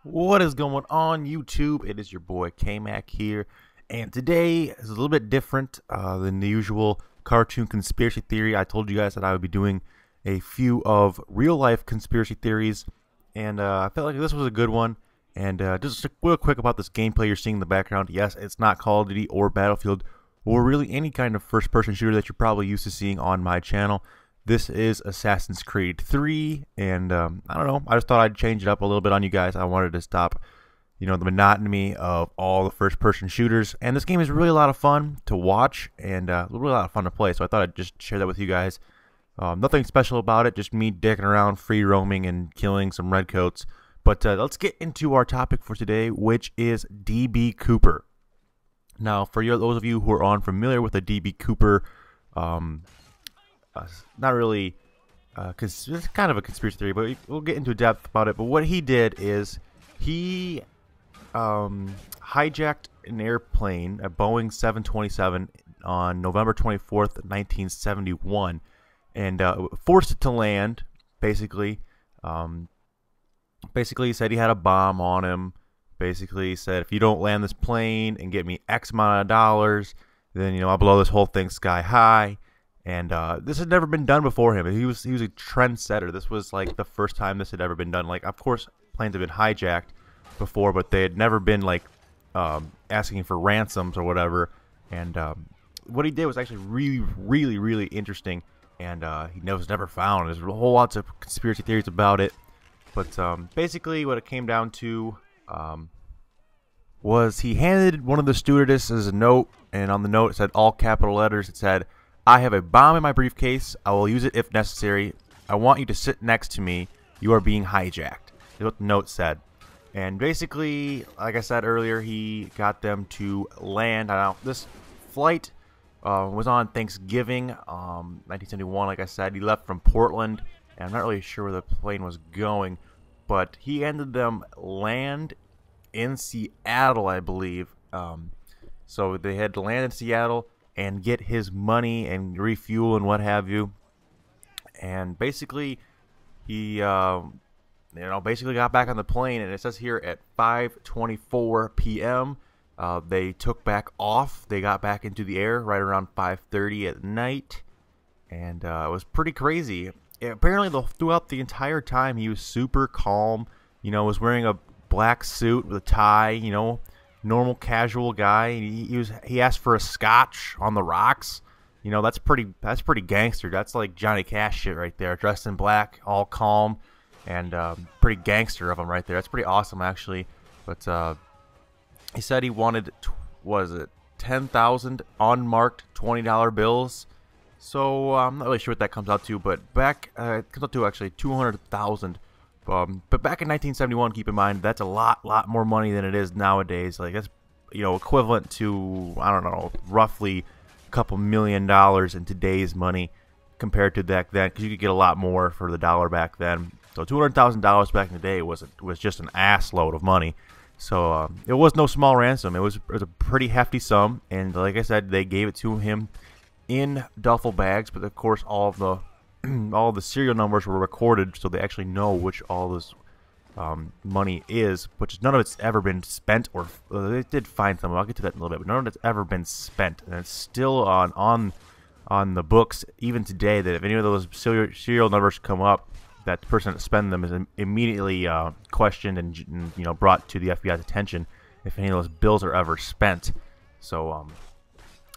What is going on, YouTube? It is your boy K-Mac here, and today is a little bit different than the usual cartoon conspiracy theory. I told you guys that I would be doing a few of real-life conspiracy theories, and I felt like this was a good one. And just real quick about this gameplay you're seeing in the background. Yes, it's not Call of Duty or Battlefield or really any kind of first-person shooter that you're probably used to seeing on my channel. This is Assassin's Creed 3, and I don't know, I just thought I'd change it up a little bit on you guys. I wanted to stop, the monotony of all the first-person shooters, and this game is really a lot of fun to watch, and really a lot of fun to play, so I thought I'd just share that with you guys. Nothing special about it, just me dicking around, free roaming, and killing some redcoats. But let's get into our topic for today, which is DB Cooper. Now, for those of you who are unfamiliar with the DB Cooper, not really, because it's kind of a conspiracy theory, but we'll get into depth about it. But what he did is he hijacked an airplane, a Boeing 727, on November 24th, 1971, and forced it to land. Basically, he said he had a bomb on him. Basically, he said, if you don't land this plane and get me X amount of dollars, then I'll blow this whole thing sky high. And this had never been done before him. He was a trendsetter. This was like the first time this had ever been done. Like, of course, planes have been hijacked before, but they had never been like asking for ransoms or whatever. And what he did was actually really interesting. And he was never found. There's a whole lots of conspiracy theories about it. But basically, what it came down to was he handed one of the stewardesses a note, and on the note it said, all capital letters, it said, I have a bomb in my briefcase. I will use it if necessary. I want you to sit next to me. You are being hijacked. That's what the note said. And basically, like I said earlier, he got them to land. Now, this flight was on Thanksgiving, 1971. Like I said, he left from Portland, and I'm not really sure where the plane was going, but he ended them land in Seattle, I believe. So they had to land in Seattle and get his money and refuel and what have you. And basically, he, basically got back on the plane, and it says here at 5:24 p.m. They took back off. They got back into the air right around 5:30 at night, and it was pretty crazy. Apparently, throughout the entire time, he was super calm. Was wearing a black suit with a tie. Normal casual guy. He asked for a scotch on the rocks. That's pretty gangster. That's like Johnny Cash shit right there. Dressed in black, all calm, and pretty gangster of him right there. That's pretty awesome actually. But he said he wanted, was it 10,000 unmarked $20 bills? So I'm not really sure what that comes out to, but it comes out to actually 200,000. But back in 1971, keep in mind, that's a lot more money than it is nowadays. Like, that's, equivalent to, I don't know, roughly a couple $1 million in today's money compared to back then, because you could get a lot more for the dollar back then. So $200,000 back in the day was just an ass load of money. So it was no small ransom. It was a pretty hefty sum, and like I said, they gave it to him in duffel bags. But of course, all the serial numbers were recorded, so they actually know which all this money is, which none of it's ever been spent, or they did find some. I'll get to that in a little bit, but none of it's ever been spent, and it's still on the books even today. That if any of those serial numbers come up, that the person that spent them is immediately questioned and brought to the FBI's attention if any of those bills are ever spent. So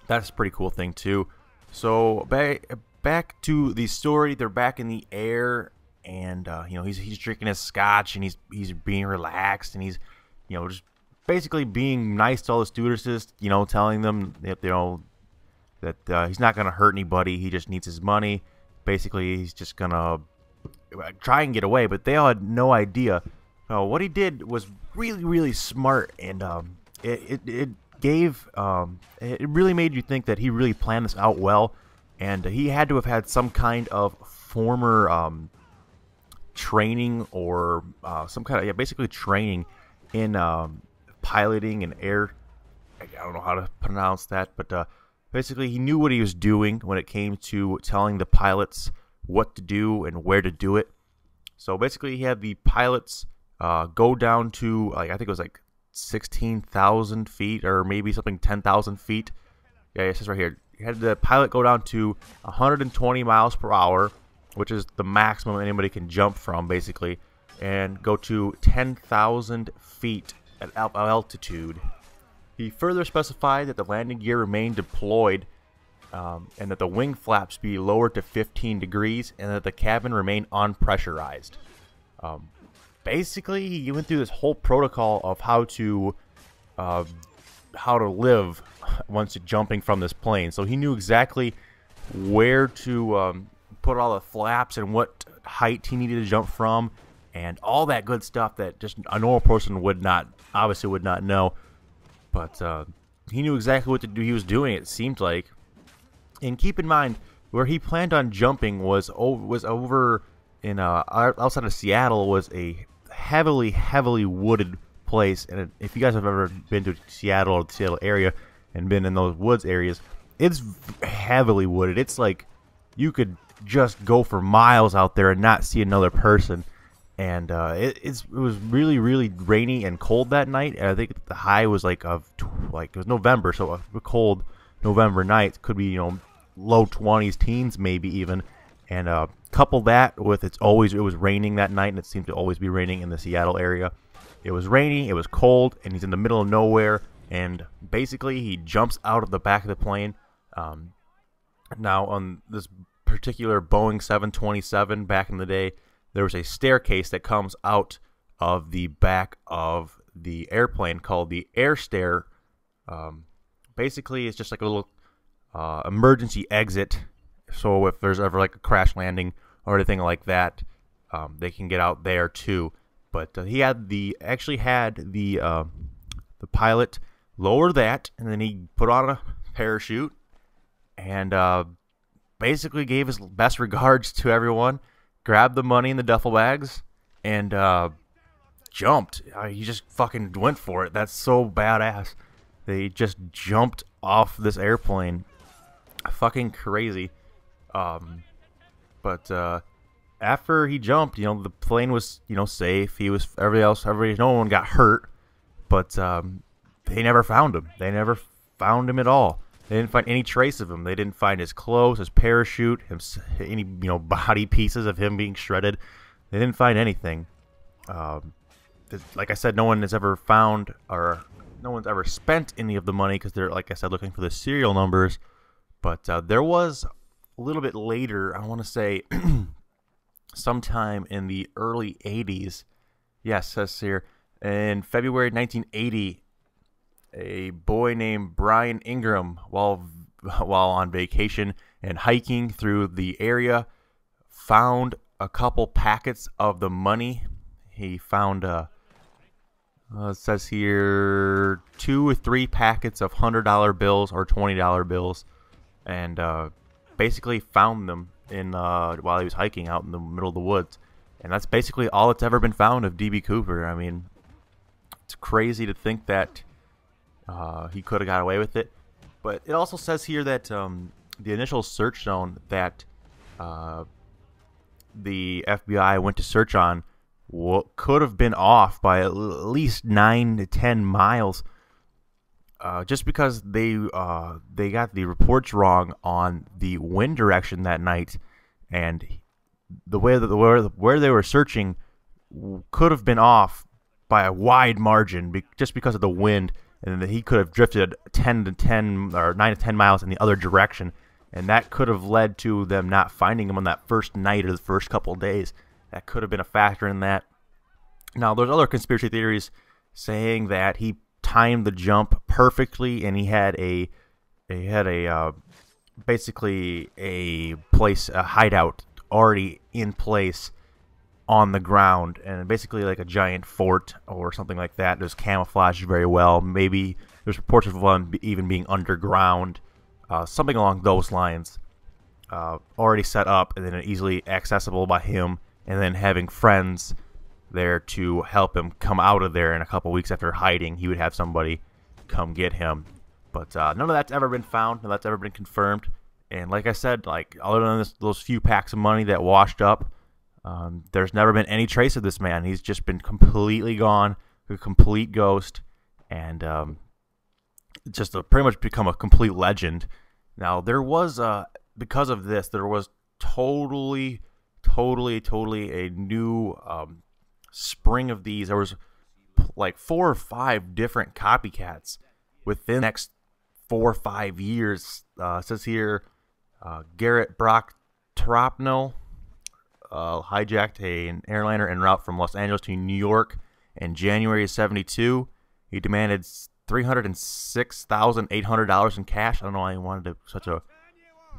that's a pretty cool thing too. So back to the story. They're back in the air, and he's drinking his scotch, and he's being relaxed, and he's just basically being nice to all the stewardesses, telling them that he's not gonna hurt anybody. He just needs his money. Basically, he's just gonna try and get away, but they all had no idea. What he did was really smart, and it really made you think that he really planned this out well. And he had to have had some kind of former training, or some kind of, basically training in piloting and air. I don't know how to pronounce that, but basically he knew what he was doing when it came to telling the pilots what to do and where to do it. So basically he had the pilots go down to, like, I think it was like 16,000 feet or maybe something 10,000 feet. Yeah, it says right here. You had the pilot go down to 120 miles per hour, which is the maximum anybody can jump from, basically, and go to 10,000 feet at altitude. He further specified that the landing gear remained deployed, and that the wing flaps be lowered to 15 degrees, and that the cabin remain unpressurized. Basically, he went through this whole protocol of how to live once jumping from this plane. So he knew exactly where to put all the flaps and what height he needed to jump from, and all that good stuff that just a normal person would not know. But he knew exactly what to do. He was doing it, it seemed like. And keep in mind, where he planned on jumping was over in outside of Seattle, was a heavily wooded place. And if you guys have ever been to Seattle or the Seattle area and been in those woods areas, it's heavily wooded. It's like you could just go for miles out there and not see another person. And it was really rainy and cold that night. And I think the high was like it was November, so a cold November night could be, low 20s, teens maybe even. And couple that with it was raining that night, and it seemed to always be raining in the Seattle area. It was rainy, it was cold, and he's in the middle of nowhere. And basically, he jumps out of the back of the plane. Now, on this particular Boeing 727 back in the day, there was a staircase that comes out of the back of the airplane called the air stair. Basically, it's just like a little emergency exit. So if there's ever like a crash landing or anything like that, they can get out there too. But he actually had the pilot lower that, and then he put on a parachute and basically gave his best regards to everyone, grabbed the money in the duffel bags, and jumped. He just fucking went for it. That's so badass. They just jumped off this airplane. Fucking crazy. But after he jumped, the plane was, safe. He was, no one got hurt. But they never found him. They never found him at all. They didn't find any trace of him. They didn't find his clothes, his parachute, any body pieces of him being shredded. They didn't find anything. Like I said, no one has ever found, or no one's ever spent any of the money, because they're, like I said, looking for the serial numbers. But there was a little bit later, I want to say sometime in the early 80s. Yes, it says here, in February 1980, a boy named Brian Ingram, while on vacation and hiking through the area, found a couple packets of the money. He found, it says here, 2 or 3 packets of $100 bills or $20 bills, and basically found them while he was hiking out in the middle of the woods. And that's basically all that's ever been found of D.B. Cooper. I mean, it's crazy to think that he could have got away with it. But it also says here that the initial search zone that the FBI went to search on could have been off by at least 9 to 10 miles, just because they got the reports wrong on the wind direction that night, and the way that where they were searching could have been off by a wide margin, just because of the wind, and that he could have drifted 9 to 10 miles in the other direction, and that could have led to them not finding him on that first night or the first couple of days. That could have been a factor in that. Now, there's other conspiracy theories saying that he timed the jump perfectly, and he had basically a hideout already in place on the ground, and basically like a giant fort or something like that. It was camouflaged very well. Maybe there's reports of one even being underground, something along those lines, already set up and then easily accessible by him, and then having friends there to help him come out of there in a couple weeks after hiding. He would have somebody come get him. But none of that's ever been found, none of that's ever been confirmed. And like I said, like other than those few packs of money that washed up, There's never been any trace of this man. He's just been completely gone, a complete ghost, and just pretty much become a complete legend. Now, there was, because of this, there was totally a new spring of these. There was like 4 or 5 different copycats within the next 4 or 5 years. It says here, Garrett Brock Tropno hijacked an airliner en route from Los Angeles to New York in January of '72. He demanded $306,800 in cash. I don't know why he wanted such a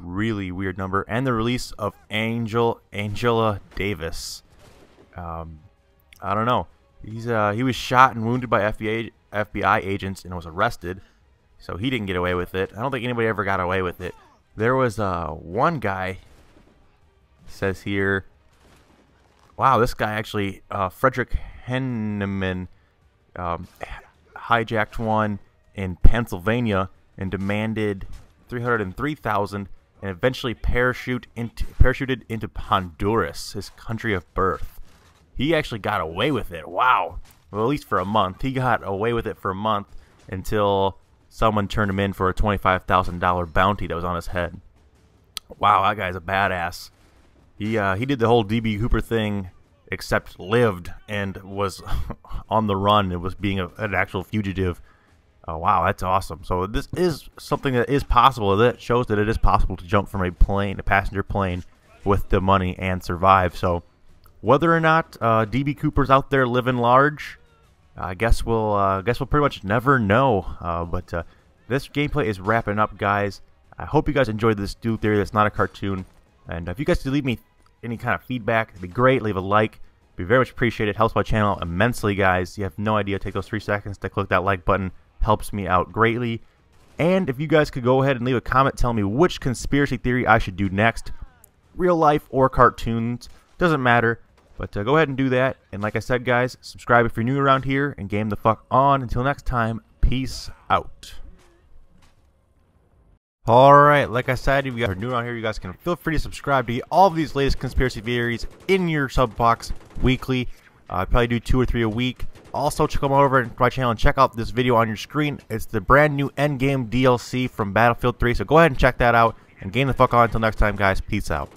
really weird number. And the release of Angela Davis. I don't know. He was shot and wounded by FBI agents and was arrested. So he didn't get away with it. I don't think anybody ever got away with it. There was one guy, says here, wow, this guy actually, Frederick Henneman, hijacked one in Pennsylvania and demanded $303,000 and eventually parachuted into Honduras, his country of birth. He actually got away with it. Wow. Well, at least for a month. He got away with it for a month until someone turned him in for a $25,000 bounty that was on his head. Wow, that guy's a badass. He did the whole D.B. Cooper thing, except lived and was on the run and was being an actual fugitive. Wow, that's awesome. So this is something that is possible. That shows that it is possible to jump from a passenger plane, with the money and survive. So whether or not D.B. Cooper's out there living large, I guess we'll pretty much never know. But this gameplay is wrapping up, guys. I hope you guys enjoyed this Dude Theory. That's not a cartoon. And if you guys could leave me any kind of feedback, it'd be great. Leave a like. It'd be very much appreciated. It helps my channel immensely, guys. You have no idea. Take those 3 seconds to click that like button. Helps me out greatly. And if you guys could go ahead and leave a comment telling me which conspiracy theory I should do next, real life or cartoons, doesn't matter. But go ahead and do that. And like I said, guys, subscribe if you're new around here, and game the fuck on. Until next time, peace out. Alright, like I said, if you guys are new around here, you guys can feel free to subscribe to get all of these latest conspiracy theories in your sub box weekly. I probably do 2 or 3 a week. Also, check over to my channel and check out this video on your screen. It's the brand new Endgame DLC from Battlefield 3, so go ahead and check that out. And game the fuck on. Until next time, guys, peace out.